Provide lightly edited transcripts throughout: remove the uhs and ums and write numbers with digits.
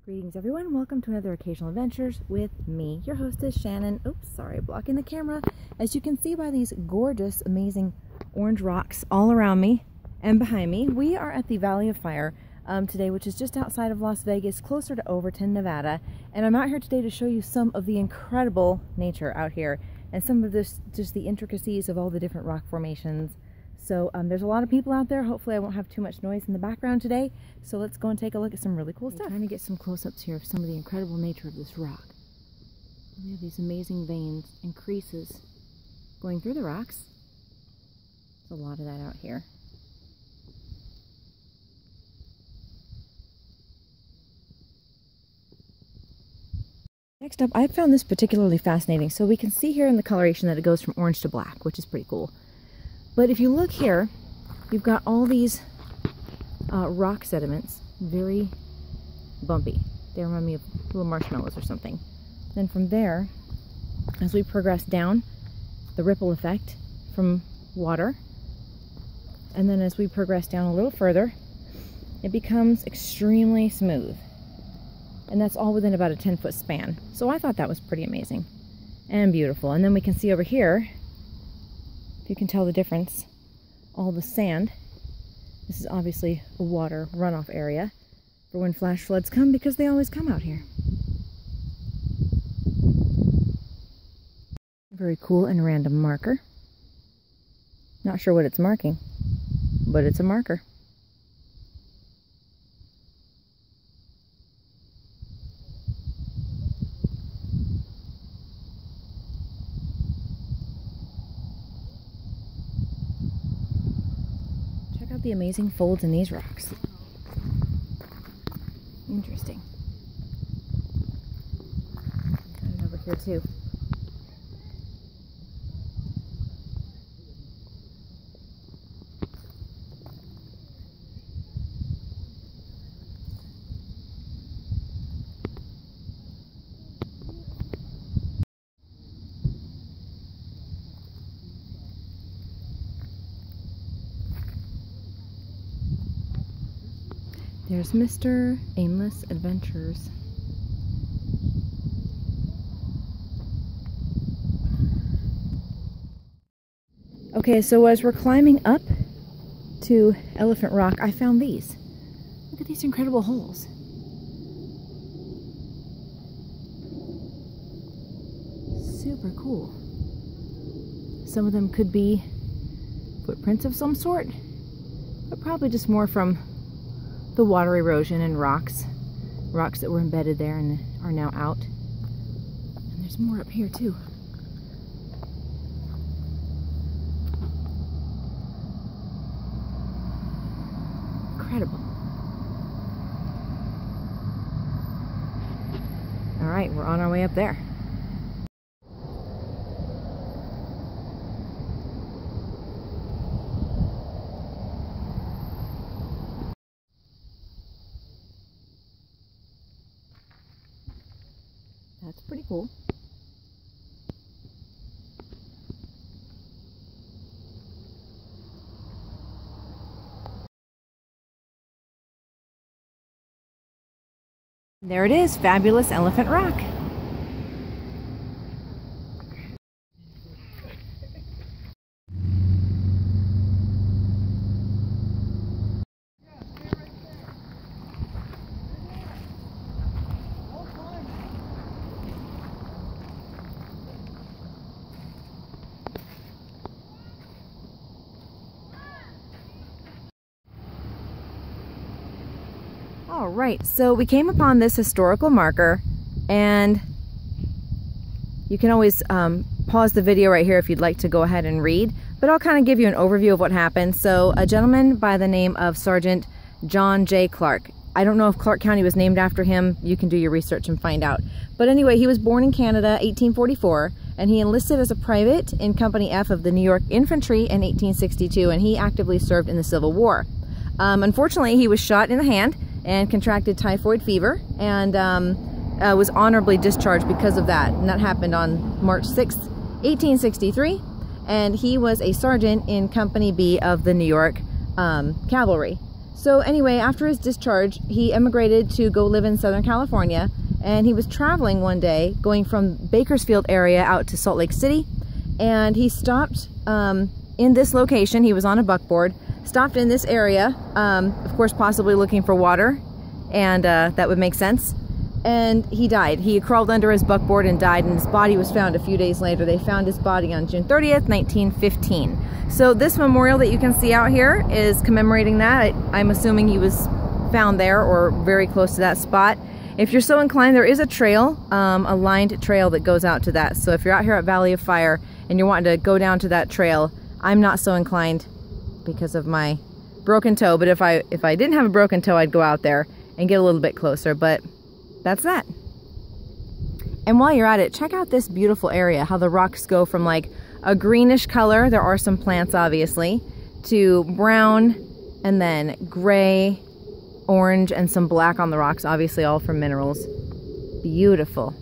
Greetings everyone, welcome to another Occasional Adventures with me, your hostess Shannon. Oops, sorry, blocking the camera. As you can see by these gorgeous, amazing orange rocks all around me and behind me, we are at the Valley of Fire today, which is just outside of Las Vegas, closer to Overton, Nevada. And I'm out here today to show you some of the incredible nature out here and some of this, just the intricacies of all the different rock formations. So there's a lot of people out there. Hopefully I won't have too much noise in the background today. So let's go and take a look at some really cool stuff. I'm trying to get some close-ups here of some of the incredible nature of this rock. We have these amazing veins and creases going through the rocks. There's a lot of that out here. Next up, I found this particularly fascinating. So we can see here in the coloration that it goes from orange to black, which is pretty cool. But if you look here, you've got all these rock sediments, very bumpy. They remind me of little marshmallows or something. Then from there, as we progress down, the ripple effect from water. And then as we progress down a little further, it becomes extremely smooth. And that's all within about a 10-foot span. So I thought that was pretty amazing and beautiful. And then we can see over here, if you can tell the difference, all the sand. This is obviously a water runoff area for when flash floods come, because they always come out here. Very cool and random marker. Not sure what it's marking, but it's a marker. The amazing folds in these rocks. Interesting. Got it over here too. There's Mr. Aimless Adventures. Okay, so as we're climbing up to Elephant Rock, I found these. Look at these incredible holes. Super cool. Some of them could be footprints of some sort, but probably just more from the water erosion and rocks that were embedded there and are now out. And there's more up here too. Incredible. All right, we're on our way up there. That's pretty cool. There it is, fabulous Elephant Rock. All right, so we came upon this historical marker, and you can always pause the video right here if you'd like to go ahead and read, but I'll kind of give you an overview of what happened. So a gentleman by the name of Sergeant John J. Clark. I don't know if Clark County was named after him. You can do your research and find out. But anyway, he was born in Canada, 1844, and he enlisted as a private in Company F of the New York Infantry in 1862, and he actively served in the Civil War. Unfortunately, he was shot in the hand and contracted typhoid fever, and was honorably discharged because of that. And that happened on March 6th, 1863. And he was a sergeant in Company B of the New York Cavalry. So anyway, after his discharge, he emigrated to go live in Southern California, and he was traveling one day, going from Bakersfield area out to Salt Lake City, and he stopped in this location. He was on a buckboard, stopped in this area, of course possibly looking for water, and that would make sense, and he died. He crawled under his buckboard and died, and his body was found a few days later. They found his body on June 30th, 1915. So this memorial that you can see out here is commemorating that. I'm assuming he was found there or very close to that spot. If you're so inclined, there is a trail, a lined trail that goes out to that. So if you're out here at Valley of Fire and you're wanting to go down to that trail, I'm not so inclined because of my broken toe, but if I didn't have a broken toe, I'd go out there and get a little bit closer, but that's that. And while you're at it, check out this beautiful area, how the rocks go from like a greenish color, there are some plants obviously, to brown and then gray, orange, and some black on the rocks, obviously all from minerals. Beautiful.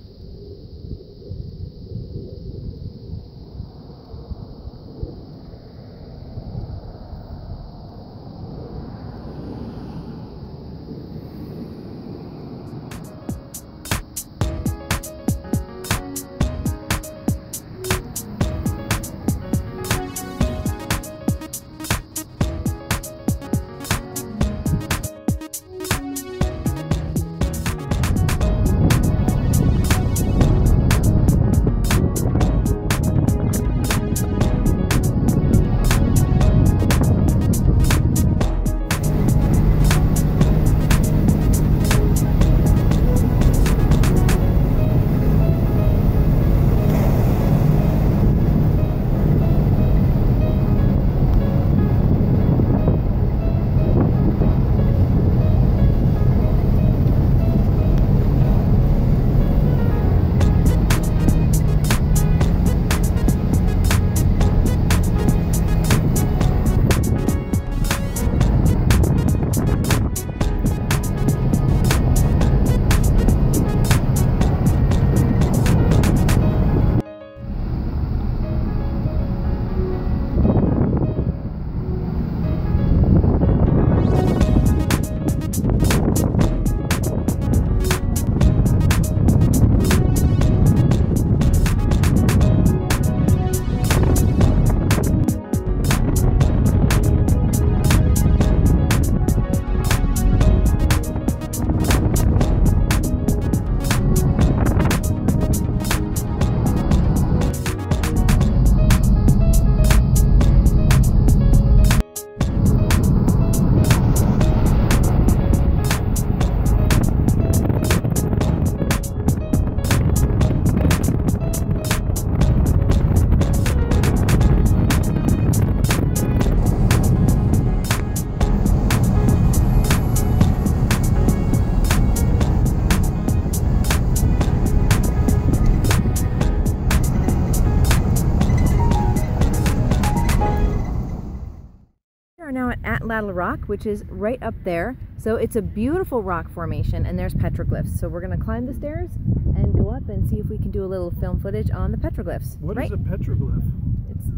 Atlatl Rock, which is right up there. So it's a beautiful rock formation, and there's petroglyphs. So we're going to climb the stairs and go up and see if we can do a little film footage on the petroglyphs. What is a petroglyph?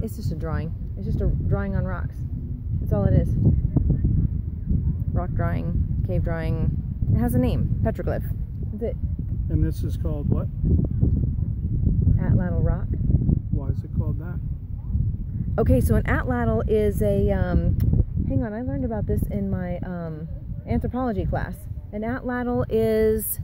It's just a drawing. It's just a drawing on rocks. That's all it is. Rock drawing, cave drawing. It has a name, petroglyph. That's it. And this is called what? Atlatl Rock. Why is it called that? Okay, so an atlatl is a, hang on, I learned about this in my anthropology class. An atlatl is...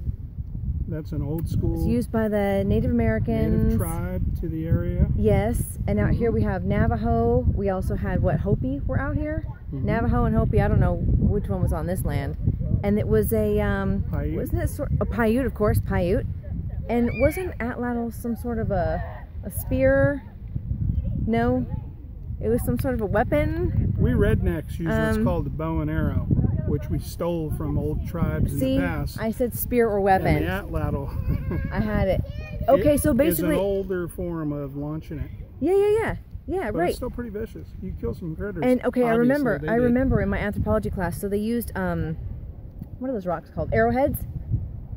That's an old school... It's used by the Native Americans. Native tribe to the area. Yes, and out here we have Navajo. We also had, what, Hopi were out here? Navajo and Hopi, I don't know which one was on this land. And it was a, Paiute. Wasn't it a Paiute, of course, Paiute. And wasn't atlatl some sort of a spear? No? It was some sort of a weapon. We rednecks use what's called a bow and arrow, which we stole from old tribes in the past. I said spear or weapon. And the atlatl. I had it. Okay, so basically... It's an older form of launching it. Yeah, but right. It's still pretty vicious. You kill some critters. And okay, I remember did. in my anthropology class, so they used, what are those rocks called? Arrowheads?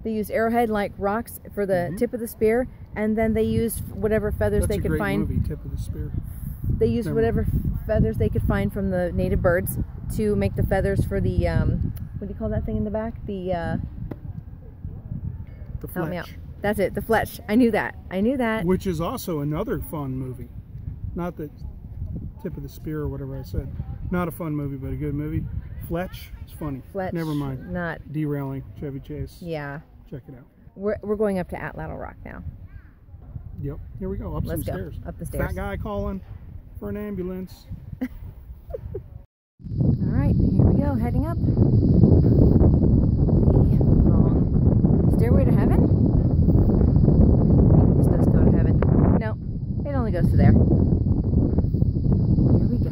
They used arrowhead-like rocks for the tip of the spear, and then they used whatever feathers they could find. That's a great movie, Tip of the Spear. They used whatever feathers they could find from the native birds, to make the feathers for the, what do you call that thing in the back? The help me out. Fletch. That's it, the Fletch. I knew that. I knew that. Which is also another fun movie. Not the tip of the spear or whatever I said. Not a fun movie, but a good movie. Fletch is funny. Fletch. Never mind. Not. Derailing Chevy Chase. Yeah. Check it out. We're going up to Atlatl Rock now. Yep. Here we go. Up some stairs. Up the stairs. Fat guy calling for an ambulance. All right, here we go. Heading up. The long stairway to heaven. Maybe this does go to heaven. No, it only goes to there. Here we go.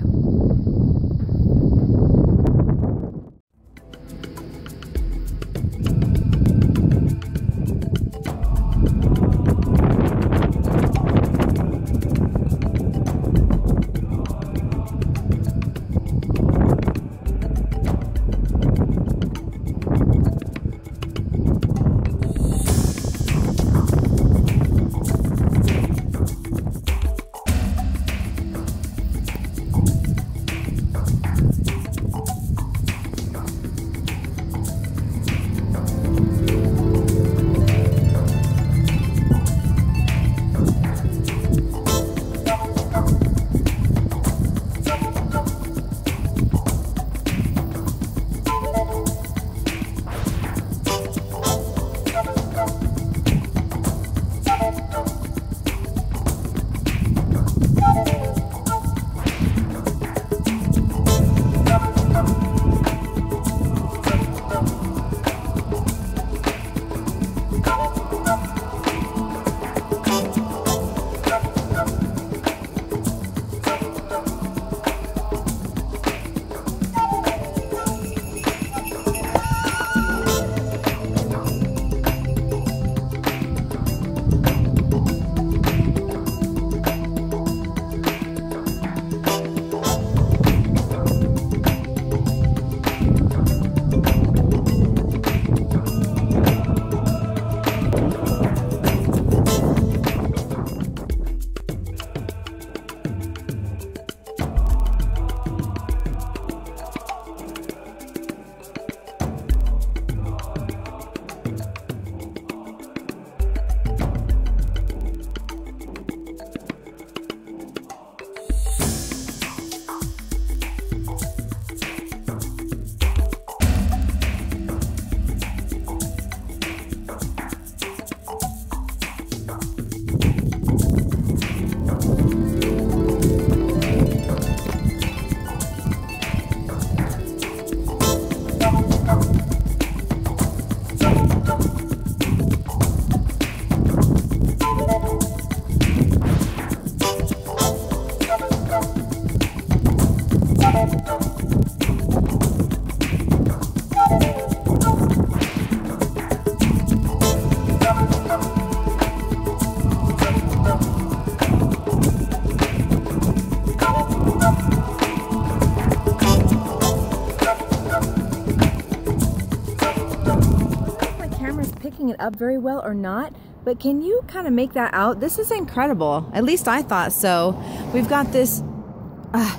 It up very well or not, but can you kind of make that out? This is incredible. At least I thought so. We've got this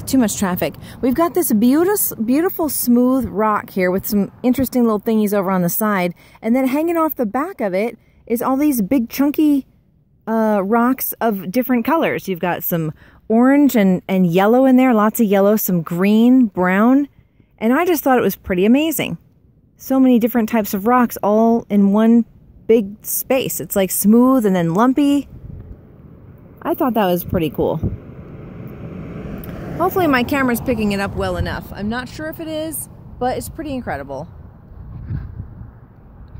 too much traffic. We've got this beautiful smooth rock here with some interesting little thingies over on the side, and then hanging off the back of it is all these big chunky rocks of different colors. You've got some orange and yellow in there, lots of yellow, some green, brown, and I just thought it was pretty amazing. So many different types of rocks all in one big space. It's like smooth and then lumpy. I thought that was pretty cool. Hopefully my camera's picking it up well enough. I'm not sure if it is, but it's pretty incredible.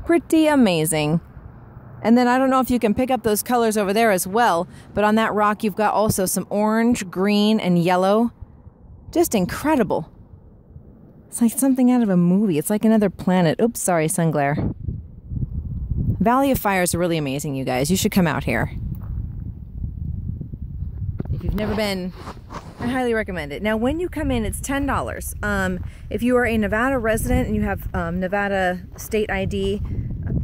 Pretty amazing. And then I don't know if you can pick up those colors over there as well, but on that rock you've got also some orange, green, and yellow. Just incredible. It's like something out of a movie. It's like another planet. Oops, sorry, sun glare. Valley of Fire is really amazing, you guys. You should come out here. If you've never been, I highly recommend it. Now, when you come in, it's $10. If you are a Nevada resident and you have Nevada state ID,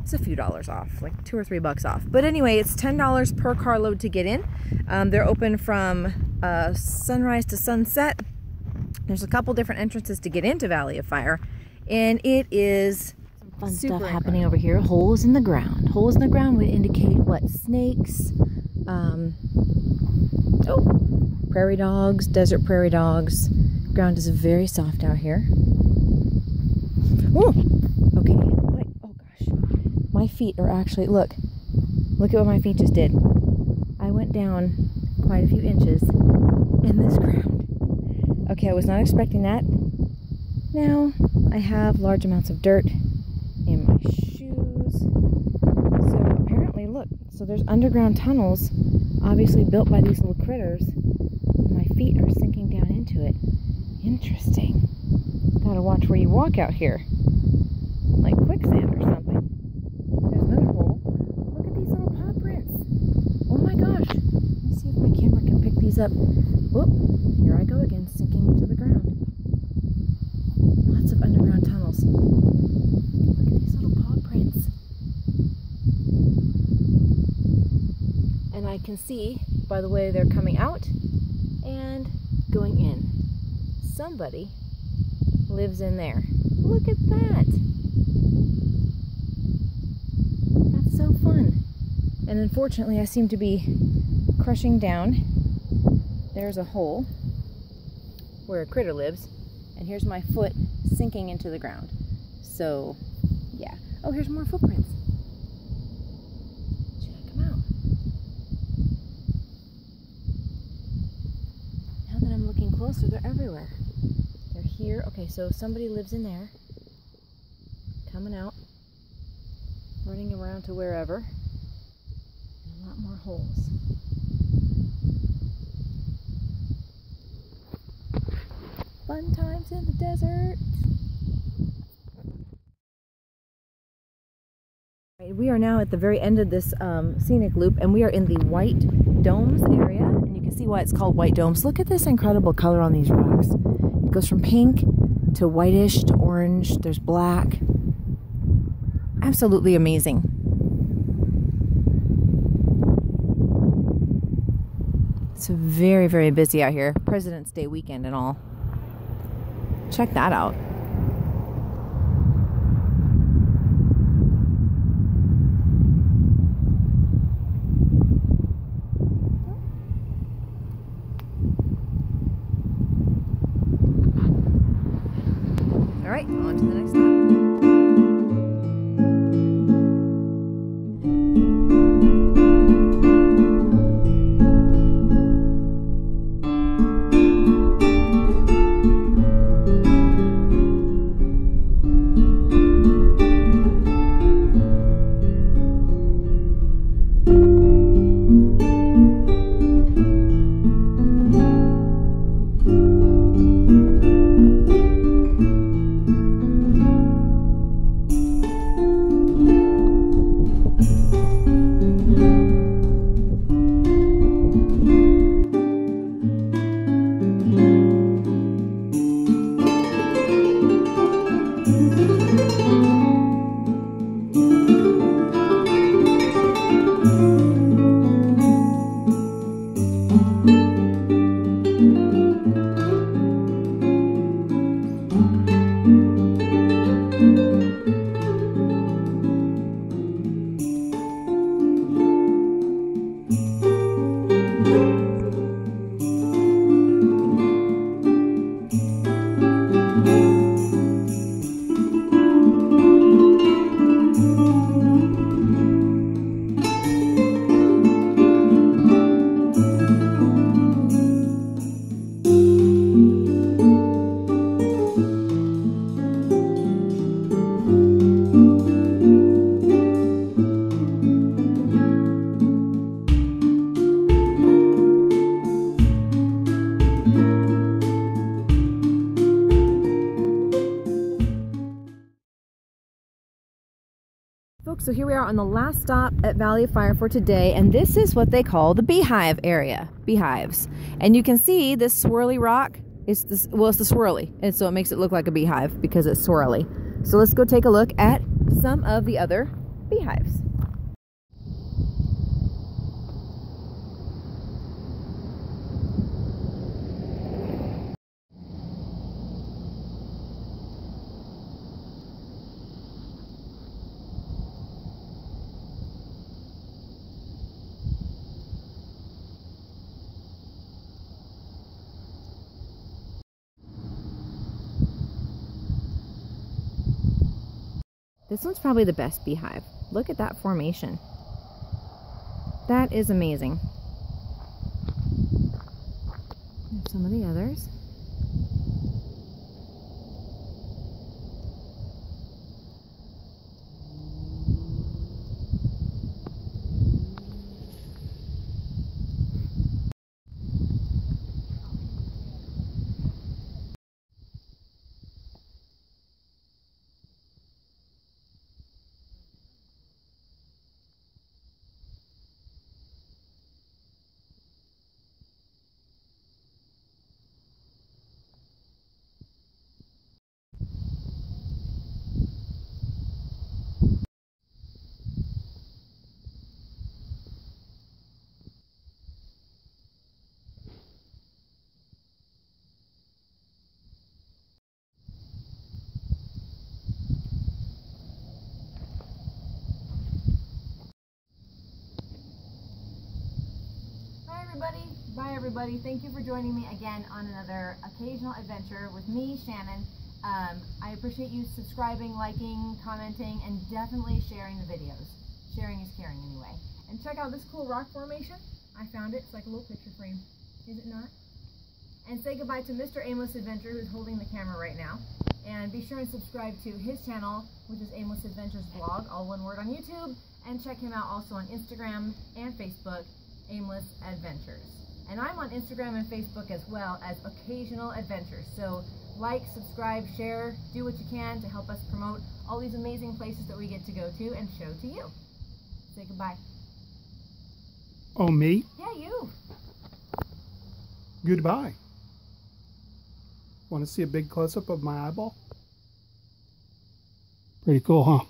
it's a few dollars off, like $2 or $3 off. But anyway, it's $10 per carload to get in. They're open from sunrise to sunset. There's a couple different entrances to get into Valley of Fire, and it is fun stuff happening over here. Holes in the ground. Holes in the ground would indicate what? Snakes, prairie dogs, desert prairie dogs. Ground is very soft out here. Oh, okay. Oh gosh, my feet are actually, look at what my feet just did. I went down quite a few inches in this ground. Okay, I was not expecting that. Now I have large amounts of dirt in my shoes. So apparently, look, so there's underground tunnels, obviously built by these little critters. My feet are sinking down into it. Interesting. Gotta watch where you walk out here. Like quicksand or something. There's another hole. Look at these little paw prints. Oh my gosh. Let me see if my camera can pick these up. Whoop. Here I go again, sinking into the ground. Lots of underground tunnels. Look at these little paw prints. And I can see by the way they're coming out and going in. Somebody lives in there. Look at that. That's so fun. And unfortunately I seem to be crushing down. There's a hole where a critter lives, and here's my foot sinking into the ground. So yeah. Oh, here's more footprints. Check them out. Now that I'm looking closer, they're everywhere. They're here. Okay, so somebody lives in there. Coming out. Running around to wherever. And a lot more holes. Fun times in the desert. We are now at the very end of this scenic loop, and we are in the White Domes area, and you can see why it's called White Domes. Look at this incredible color on these rocks. It goes from pink to whitish to orange. There's black. Absolutely amazing. It's very, very busy out here. President's Day weekend and all. Check that out. All right, on to the next stop. Folks, so here we are on the last stop at Valley of Fire for today, and this is what they call the beehive area, beehives. And you can see this swirly rock, it's the swirly, and so it makes it look like a beehive because it's swirly. So let's go take a look at some of the other beehives. This one's probably the best beehive. Look at that formation. That is amazing. And some of the others. Bye everybody. Thank you for joining me again on another occasional adventure with me, Shannon. I appreciate you subscribing, liking, commenting, and definitely sharing the videos. Sharing is caring anyway. And check out this cool rock formation. I found it. It's like a little picture frame. Is it not? And say goodbye to Mr. Aimless Adventure, who's holding the camera right now. And be sure and subscribe to his channel, which is Aimless Adventures Vlog, all one word, on YouTube. And check him out also on Instagram and Facebook, Aimless Adventures. And I'm on Instagram and Facebook as well as Occasional Adventures. So like, subscribe, share, do what you can to help us promote all these amazing places that we get to go to and show to you. Say goodbye. Oh, me? Yeah, you. Goodbye. Want to see a big close-up of my eyeball? Pretty cool, huh?